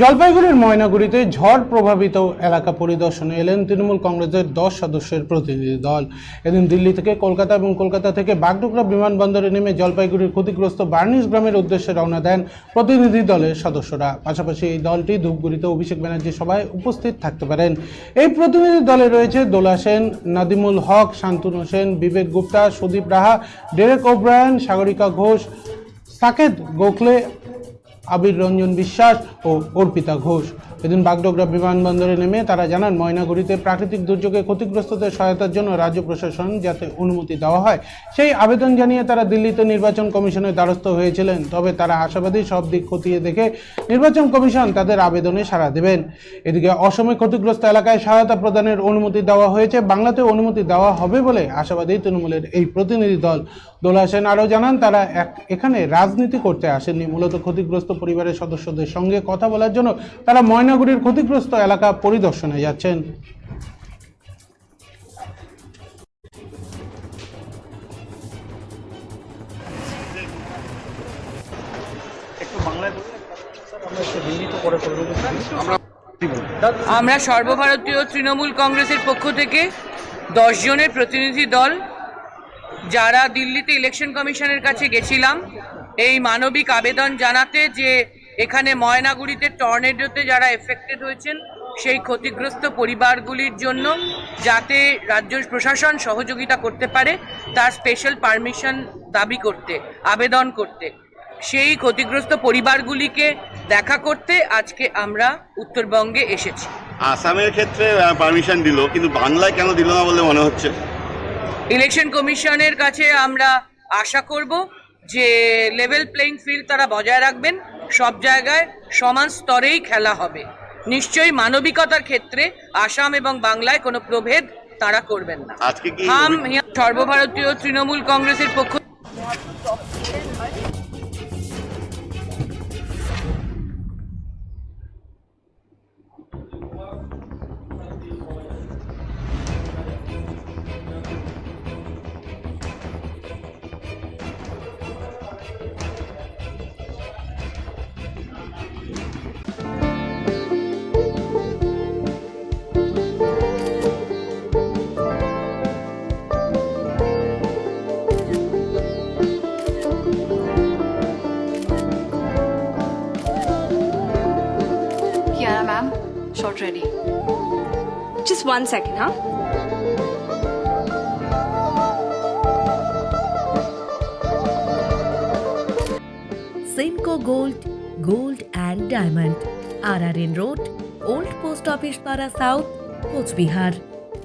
জলপাইগুড়ির ময়নাগুড়িতে ঝড় প্রভাবিত এলাকা পরিদর্শনে এলেন তৃণমূল কংগ্রেসের 10 সদস্যের প্রতিনিধি দল। এদিন দিল্লি থেকে কলকাতা এবং কলকাতা থেকে বাগডোগরা বিমানবন্দরে নেমে জলপাইগুড়ির ক্ষতিগ্রস্ত বার্নিশ গ্রামের উদ্দেশ্যে রওনা দেন প্রতিনিধি দলের সদস্যরা। পাশাপাশি এই দলটি ধূপগুড়িতে অভিষেক ব্যানার্জি সভায় উপস্থিত থাকতে পারেন। এই প্রতিনিধি দলে রয়েছে দোলা সেন, নাদিমুল হক, শান্তনু সেন, বিবেক গুপ্তা, সুদীপ রাহা, ডেরেক ওব্রায়ান, সাগরিকা ঘোষ, সাকেত গোখলে, আবির রঞ্জন বিশ্বাস ও অর্পিতা ঘোষ। এদিন বাগডোগরা বিমানবন্দরে নেমে তারা জানান, ময়নাগুড়িতে প্রাকৃতিক দুর্যোগে ক্ষতিগ্রস্তদের সহায়তার জন্য রাজ্য প্রশাসন যাতে অনুমতি দেওয়া হয় সেই আবেদন জানিয়ে তারা দিল্লিতে নির্বাচন কমিশনের দ্বারস্থ হয়েছিলেন। তবে তারা আশাবাদী সব দিক খতিয়ে দেখে নির্বাচন কমিশন তাদের আবেদনে সাড়া দেবেন। এদিকে অসমে ক্ষতিগ্রস্ত এলাকায় সহায়তা প্রদানের অনুমতি দেওয়া হয়েছে, বাংলাতে অনুমতি দেওয়া হবে বলে আশাবাদী তৃণমূলের এই প্রতিনিধি দল। দোলা সেন আরও জানান, তারা এখানে রাজনীতি করতে আসেননি, মূলত ক্ষতিগ্রস্ত পরিবারের সদস্যদের সঙ্গে কথা বলার জন্য তারা ময়নাগুড়ির ক্ষতিগ্রস্ত এলাকা পরিদর্শনে যাচ্ছেন। আমরা সর্বভারতীয় তৃণমূল কংগ্রেসের পক্ষ থেকে 10 জনের প্রতিনিধি দল যারা দিল্লিতে ইলেকশন কমিশনের কাছে গেছিলাম এই মানবিক আবেদন জানাতে যে এখানে ময়নাগুড়িতে টর্নেডোতে যারা এফেক্টেড হয়েছেন সেই ক্ষতিগ্রস্ত পরিবারগুলির জন্য যাতে রাজ্য প্রশাসন সহযোগিতা করতে পারে তার স্পেশাল পারমিশন দাবি করতে, আবেদন করতে, সেই ক্ষতিগ্রস্ত পরিবারগুলিকে দেখা করতে আজকে আমরা উত্তরবঙ্গে এসেছি। আসামের ক্ষেত্রে পারমিশন দিল, কিন্তু বাংলায় কেন দিল না বলে মনে হচ্ছে? ইলেকশন কমিশনের কাছে আমরা আশা করব যে লেভেল প্লেইং ফিল্ড তারা বজায় রাখবেন, সব জায়গায় সমান স্তরেই খেলা হবে। নিশ্চয়ই মানবিকতার ক্ষেত্রে আসাম এবং বাংলায় কোনো প্রভেদ তারা করবেন না। আজকে কি সর্বভারতীয় তৃণমূল কংগ্রেসের পক্ষ Kiara ma'am, shot ready. Just 1 second, huh? Simco Gold and Diamond, RRN Road, Old Post Office Para South, Coach Bihar.